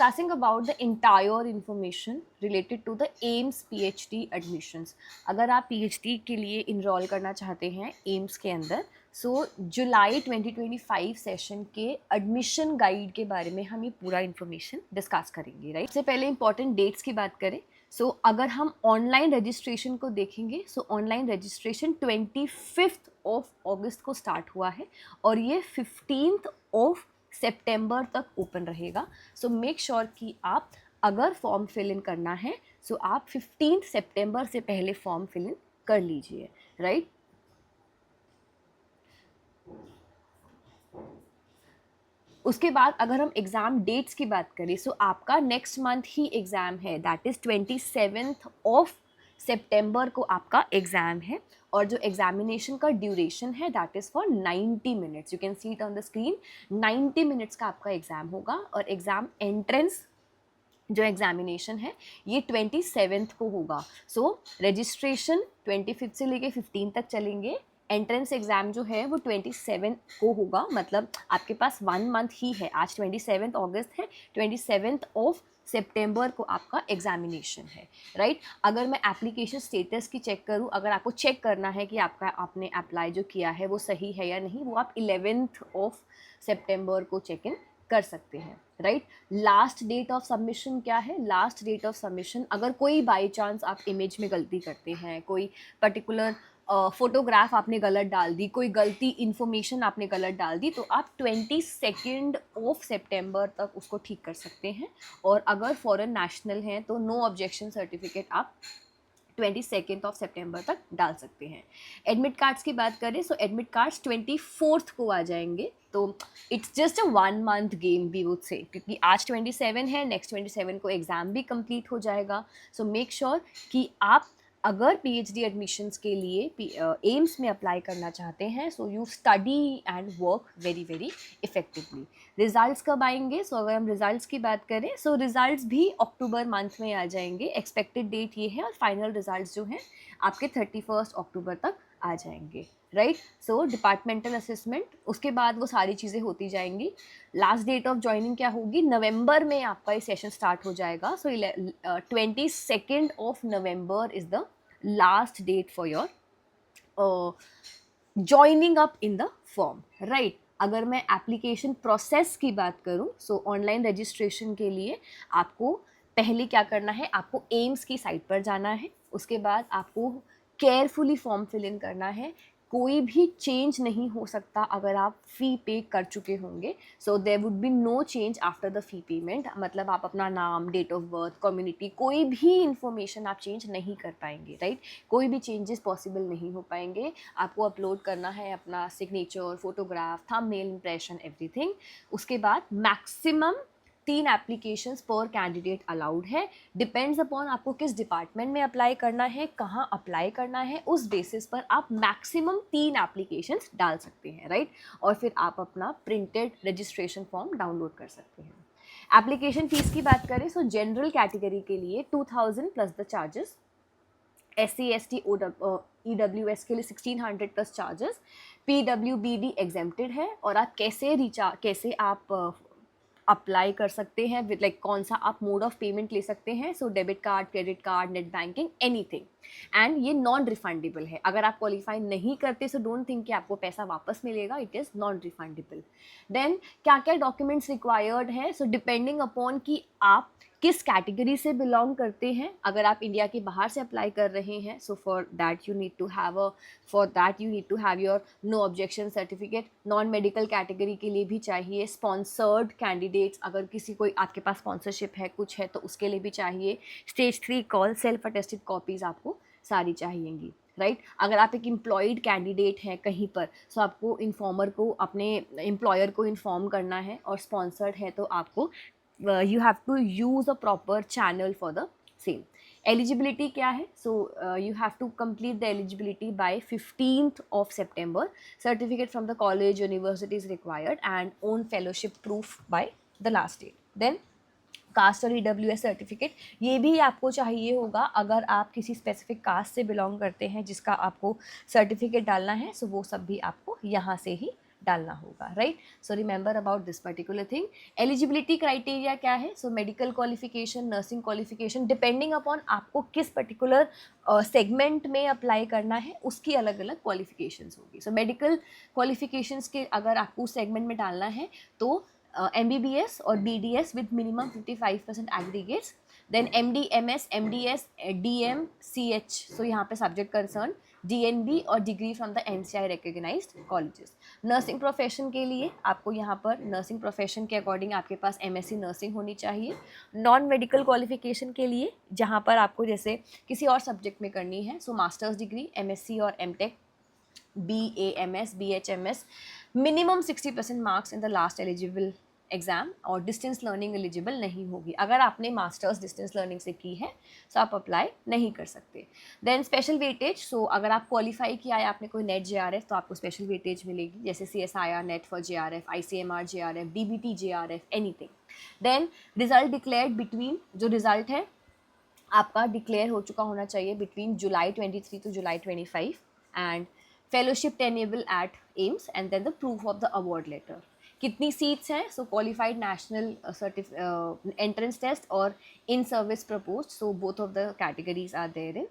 discussing about the entire information related to the AIMS PhD admissions. अगर आप PhD के लिए इनरोल करना चाहते हैं एम्स के अंदर, सो जुलाई 2025 सेशन के एडमिशन गाइड के बारे में हम ये पूरा इन्फॉर्मेशन डिस्कस करेंगे, राइट। सबसे पहले इंपॉर्टेंट डेट्स की बात करें, सो अगर हम ऑनलाइन रजिस्ट्रेशन को देखेंगे, सो ऑनलाइन रजिस्ट्रेशन 25 अगस्त को स्टार्ट हुआ है और ये 15 सितंबर तक ओपन रहेगा। सो मेक श्योर कि आप अगर फॉर्म फिल इन करना है, सो आप 15 सितंबर से पहले फॉर्म फिल इन कर लीजिए, राइट। उसके बाद अगर हम एग्ज़ाम डेट्स की बात करें, सो आपका नेक्स्ट मंथ ही एग्ज़ाम है, दैट इज़ 27 सितंबर को आपका एग्ज़ाम है और जो एग्जामिनेशन का ड्यूरेशन है that is for 90 minutes. You can see it on the screen, 90 minutes का आपका एग्ज़ाम होगा और एग्ज़ाम एंट्रेंस जो एग्जामिनेशन है ये 27 को होगा। सो रजिस्ट्रेशन 25 से लेके 15 तक चलेंगे, एंट्रेंस एग्ज़ाम जो है वो 27 को होगा, मतलब आपके पास 1 मंथ ही है। आज 27 अगस्त है, 27 सितंबर को आपका एग्जामिनेशन है, राइट। अगर मैं एप्लीकेशन स्टेटस की चेक करूं, अगर आपको चेक करना है कि आपने अप्लाई जो किया है वो सही है या नहीं, वो आप 11 सितंबर को चेक इन कर सकते हैं, right. Last date of submission क्या है? लास्ट डेट ऑफ सबमिशन, अगर कोई बाई चांस आप इमेज में गलती करते हैं, कोई पर्टिकुलर फोटोग्राफ आपने गलत डाल दी, कोई गलती इन्फॉर्मेशन आपने गलत डाल दी, तो आप 22 सितंबर तक उसको ठीक कर सकते हैं। और अगर फॉरेन नेशनल हैं तो नो ऑब्जेक्शन सर्टिफिकेट आप 22 सितंबर तक डाल सकते हैं। एडमिट कार्ड्स की बात करें, सो एडमिट कार्ड्स 24 को आ जाएंगे, तो it's just a 1 month game we would say, क्योंकि आज 27 है, नेक्स्ट 27 को एग्ज़ाम भी कंप्लीट हो जाएगा। सो मेक श्योर कि आप अगर पीएचडी एडमिशन्स के लिए एम्स में अप्लाई करना चाहते हैं, so you study and work very very effectively. Results कब आएंगे? सो अगर हम रिजल्ट्स की बात करें, सो रिजल्ट्स भी अक्टूबर मंथ में आ जाएंगे। एक्सपेक्टेड डेट ये है और फाइनल रिजल्ट्स जो हैं आपके 31 अक्टूबर तक आ जाएंगे, राइट। सो डिपार्टमेंटल असेसमेंट, उसके बाद वो सारी चीज़ें होती जाएंगी। लास्ट डेट ऑफ ज्वाइनिंग क्या होगी? नवंबर में आपका ये सेशन स्टार्ट हो जाएगा। So 22 November is the last date for your joining up in the form, right. अगर मैं एप्लीकेशन प्रोसेस की बात करूं, सो ऑनलाइन रजिस्ट्रेशन के लिए आपको पहले क्या करना है, आपको एम्स की साइट पर जाना है। उसके बाद आपको केयरफुली फॉर्म फिल इन करना है। कोई भी चेंज नहीं हो सकता अगर आप फ़ी पे कर चुके होंगे। So there would be no change after the fee payment, मतलब आप अपना नाम, डेट ऑफ बर्थ, कम्युनिटी, कोई भी इंफॉर्मेशन आप चेंज नहीं कर पाएंगे, राइट। कोई भी चेंजेस पॉसिबल नहीं हो पाएंगे। आपको अपलोड करना है अपना signature, photograph, thumbnail, impression, everything. उसके बाद मैक्सिमम 3 एप्लीकेशंस पर कैंडिडेट अलाउड है। डिपेंड्स अपॉन आपको किस डिपार्टमेंट में अप्लाई करना है, कहाँ अप्लाई करना है, उस बेसिस पर आप मैक्सिमम 3 एप्लीकेशंस डाल सकते हैं, राइट। और फिर आप अपना प्रिंटेड रजिस्ट्रेशन फॉर्म डाउनलोड कर सकते हैं। एप्लीकेशन फीस की बात करें, सो जनरल कैटेगरी के लिए 2000 plus the charges, SC ST EWS के लिए 1600 प्लस चार्जेस, PWBD एग्जेम्प्टेड है। और आप कैसे आप अप्लाई कर सकते हैं, विद लाइक कौन सा आप मोड ऑफ पेमेंट ले सकते हैं, so debit card, credit card, net banking, anything. And ये नॉन रिफंडेबल है। अगर आप क्वालिफाई नहीं करते, सो डोंट थिंक कि आपको पैसा वापस मिलेगा, it is non refundable. Then क्या क्या डॉक्यूमेंट्स रिक्वायर्ड है? सो डिपेंडिंग अपॉन कि आप किस कैटेगरी से बिलोंग करते हैं। अगर आप इंडिया के बाहर से अप्लाई कर रहे हैं, so for that you need to have your no objection certificate. Non medical category के लिए भी चाहिए। स्पॉन्सर्ड कैंडिडेट्स, अगर किसी कोई आपके पास स्पॉन्सरशिप है, कुछ है, तो उसके लिए भी चाहिए। Stage 3 call, self attested copies आपको सारी चाहिएंगी, राइट। अगर आप एक एम्प्लॉयड कैंडिडेट हैं कहीं पर, सो आपको इन्फॉर्मर को, अपने एम्प्लॉयर को इन्फॉर्म करना है। और स्पॉन्सर्ड है तो आपको you have to use a proper channel for the same. Eligibility क्या है? So you have to complete the eligibility by 15th of September. Certificate from the college, university is required and own fellowship proof by the last date. Then caste और EWS certificate, ये भी आपको चाहिए होगा अगर आप किसी स्पेसिफिक कास्ट से बिलोंग करते हैं जिसका आपको सर्टिफिकेट डालना है। सो वो सब भी आपको यहाँ से ही डालना होगा, right. So remember about this particular thing. Eligibility criteria क्या है? So medical qualification, nursing qualification, depending upon आपको किस पर्टिकुलर सेगमेंट में अप्लाई करना है उसकी अलग अलग क्वालिफिकेशंस होगी. सो मेडिकल क्वालिफिकेशंस के अगर आपको उस सेगमेंट में डालना है तो MBBS और BDS with minimum 55% aggregates, then MD, MS, MDS, DM, CH. So यहाँ पे subject concern DNB और degree from the NCI recognized colleges. Nursing profession के लिए आपको यहाँ पर नर्सिंग प्रोफेशन के अकॉर्डिंग आपके पास MSc नर्सिंग होनी चाहिए. नॉन मेडिकल क्वालिफिकेशन के लिए जहाँ पर आपको जैसे किसी और सब्जेक्ट में करनी है, सो मास्टर्स डिग्री, MSc और MTech, BAMS, BHMS, minimum 60% marks in the last eligible exam, और डिस्टेंस लर्निंग एलिजिबल नहीं होगी. अगर आपने मास्टर्स डिस्टेंस लर्निंग से की है तो आप अप्लाई नहीं कर सकते. Then special weightage. सो अगर आप क्वालिफाई किया है, आपने कोई नेट JRF, तो आपको स्पेशल वेटेज मिलेगी, जैसे CSIR net for JRF, ICMR JRF, DBT JRF, anything. Then result declared between, जो रिजल्ट है आपका डिक्लेयर हो चुका होना चाहिए between July 23 to July 25, and fellowship tenable at AIIMS, and then the proof of the award letter. कितनी seats हैं? So qualified national entrance test और in service propose. So both of the categories are there in.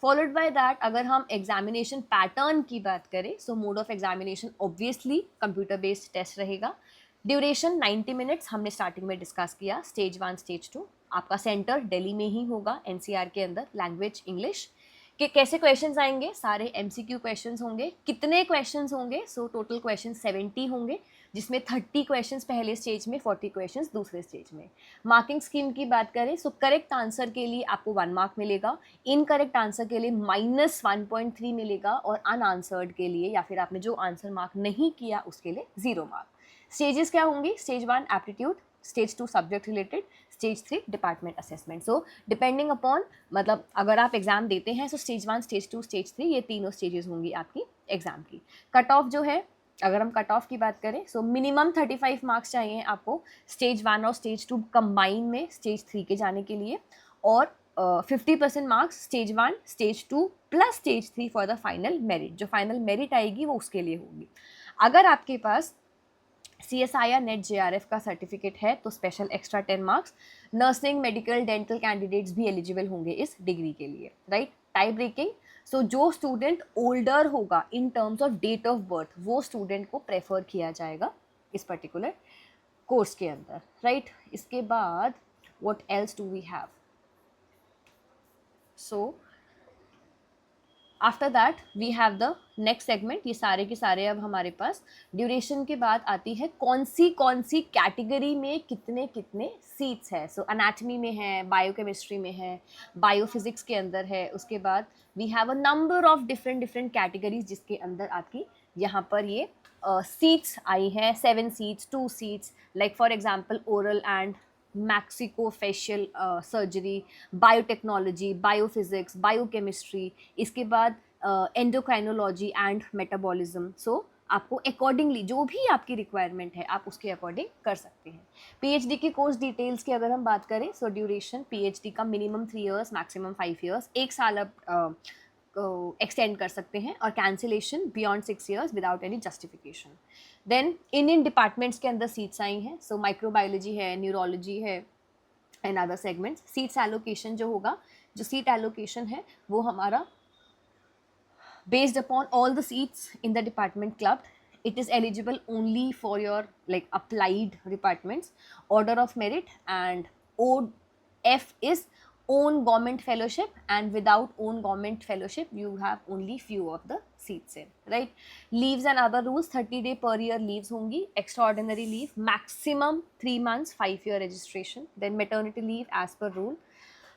Followed by that अगर हम examination pattern की बात करें, so mode of examination obviously computer based test रहेगा. Duration 90 minutes हमने starting में discuss किया. Stage 1, stage 2. आपका सेंटर दिल्ली में ही होगा, NCR के अंदर. Language English. कि कैसे क्वेश्चंस आएंगे? सारे MCQ क्वेश्चंस होंगे. कितने क्वेश्चंस होंगे? सो टोटल क्वेश्चंस 70 होंगे, जिसमें 30 क्वेश्चंस पहले स्टेज में, 40 क्वेश्चंस दूसरे स्टेज में. मार्किंग स्कीम की बात करें, सो करेक्ट आंसर के लिए आपको 1 मार्क मिलेगा, इनकरेक्ट आंसर के लिए -1.3 मिलेगा, और अनआंसर्ड के लिए या फिर आपने जो आंसर मार्क नहीं किया उसके लिए 0 मार्क. स्टेजेस क्या होंगी? Stage 1 aptitude, stage 2 subject related, stage 3 department assessment. So depending upon, मतलब अगर आप एग्जाम देते हैं तो स्टेज 1, स्टेज 2, स्टेज 3, ये तीनों स्टेजेस होंगी आपकी एग्जाम की. कट ऑफ जो है, अगर हम कट ऑफ की बात करें, सो मिनिमम 35 मार्क्स चाहिए आपको स्टेज 1 और स्टेज 2 कंबाइन में स्टेज 3 के जाने के लिए, और 50% marks stage 1, stage 2 plus stage 3 for the final merit. जो फाइनल मेरिट आएगी वो उसके लिए होगी. अगर आपके पास CSIR नेट JRF का सर्टिफिकेट है तो special extra 10 marks. Nursing, medical, dental candidates भी एलिजिबल होंगे इस डिग्री के लिए, राइट. Type breaking. सो जो स्टूडेंट ओल्डर होगा in terms of date of birth, वो स्टूडेंट को प्रेफर किया जाएगा इस पर्टिकुलर कोर्स के अंदर, राइट. इसके बाद what else do we have? So after that we have the next segment. ये सारे के सारे अब हमारे पास ड्यूरेशन के बाद आती है कौन सी कैटेगरी में कितने कितने सीट्स है. सो अनाटमी में है, बायोकेमिस्ट्री में है, बायोफिजिक्स के अंदर है. उसके बाद we have a number of different categories जिसके अंदर आपकी यहाँ पर ये सीट्स आई हैं. 7 seats, 2 seats, like for example oral and maxillofacial surgery, biotechnology, biophysics, biochemistry. इसके बाद एंडोक्राइनोलॉजी एंड मेटाबॉलिज्म. सो आपको अकॉर्डिंगली जो भी आपकी रिक्वायरमेंट है आप उसके अकॉर्डिंग कर सकते हैं. PhD की कोर्स डिटेल्स की अगर हम बात करें, सो ड्यूरेशन PhD का मिनिमम 3 इयर्स, मैक्सिमम 5 इयर्स, 1 साल आप एक्सटेंड कर सकते हैं, और cancellation beyond 6 years without any justification. Then in departments के अंदर सीट्स आई हैं. सो माइक्रोबायोलॉजी है, न्यूरोलॉजी है and other segments. Seats allocation जो होगा, जो सीट एलोकेशन है वो हमारा based upon all the seats in the department club. It is eligible only for your like applied departments. Order of merit and OF is own government fellowship, and without own government fellowship you have only few of the seats in, right. Leaves and other rules, 30-day per year leaves होंगी. Extraordinary leave maximum 3 months, 5-year registration. Then maternity leave as per rule.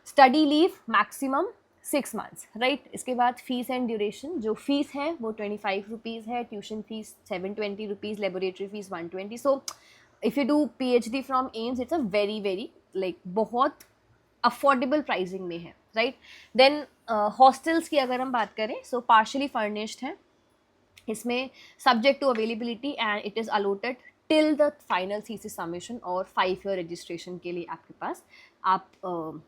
Study leave maximum 6 months, right. इसके बाद fees and duration. जो fees है वो 25 rupees है, tuition fees 720 rupees, laboratory fees 120. So if you do PhD from AIIMS it's a very like बहुत affordable pricing में है, right. Then hostels की अगर हम बात करें, सो पार्शली फर्निश्ड है. इसमें subject to availability and it is allotted till the final thesis submission, और 5-year रजिस्ट्रेशन के लिए आपके पास आप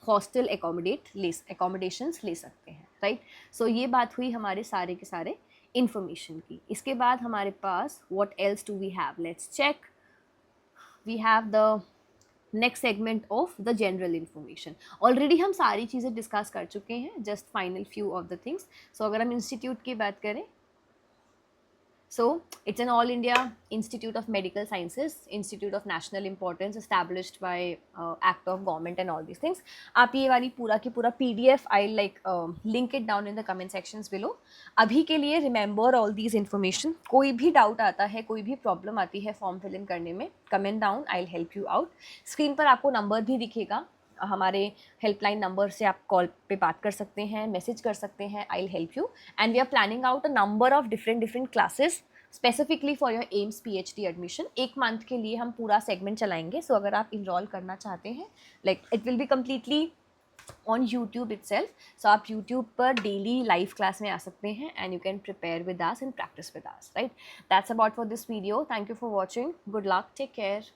हॉस्टल एकोमोडेशंस ले सकते हैं, राइट. सो ये बात हुई हमारे सारे के सारे इंफॉर्मेशन की। इसके बाद हमारे पास what else do we have, let's check. We have the next segment of the general information. Already हम सारी चीज़ें डिस्कस कर चुके हैं, just final few of the things. So अगर हम इंस्टीट्यूट की बात करें, so it's an all India Institute of Medical Sciences, Institute of National Importance, established by act of government and all these things. आप ये वाली पूरा की पूरा PDF I'll like link it down in the comment sections below. अभी के लिए remember all these information. कोई भी डाउट आता है, कोई भी प्रॉब्लम आती है फॉर्म फिल इन करने में, comment down, I'll help you out. Screen पर आपको नंबर भी दिखेगा, हमारे हेल्पलाइन नंबर से आप कॉल पे बात कर सकते हैं, मैसेज कर सकते हैं, I will help you. And we are planning out a number of different classes specifically for your AIIMS PhD admission. एक मंथ के लिए हम पूरा सेगमेंट चलाएंगे। सो अगर आप इनरोल करना चाहते हैं, like it will be completely on YouTube itself. So आप यूट्यूब पर डेली लाइव क्लास में आ सकते हैं and you can prepare with us and practice with us, right. That's about for this video. Thank you for watching. Good luck, take care.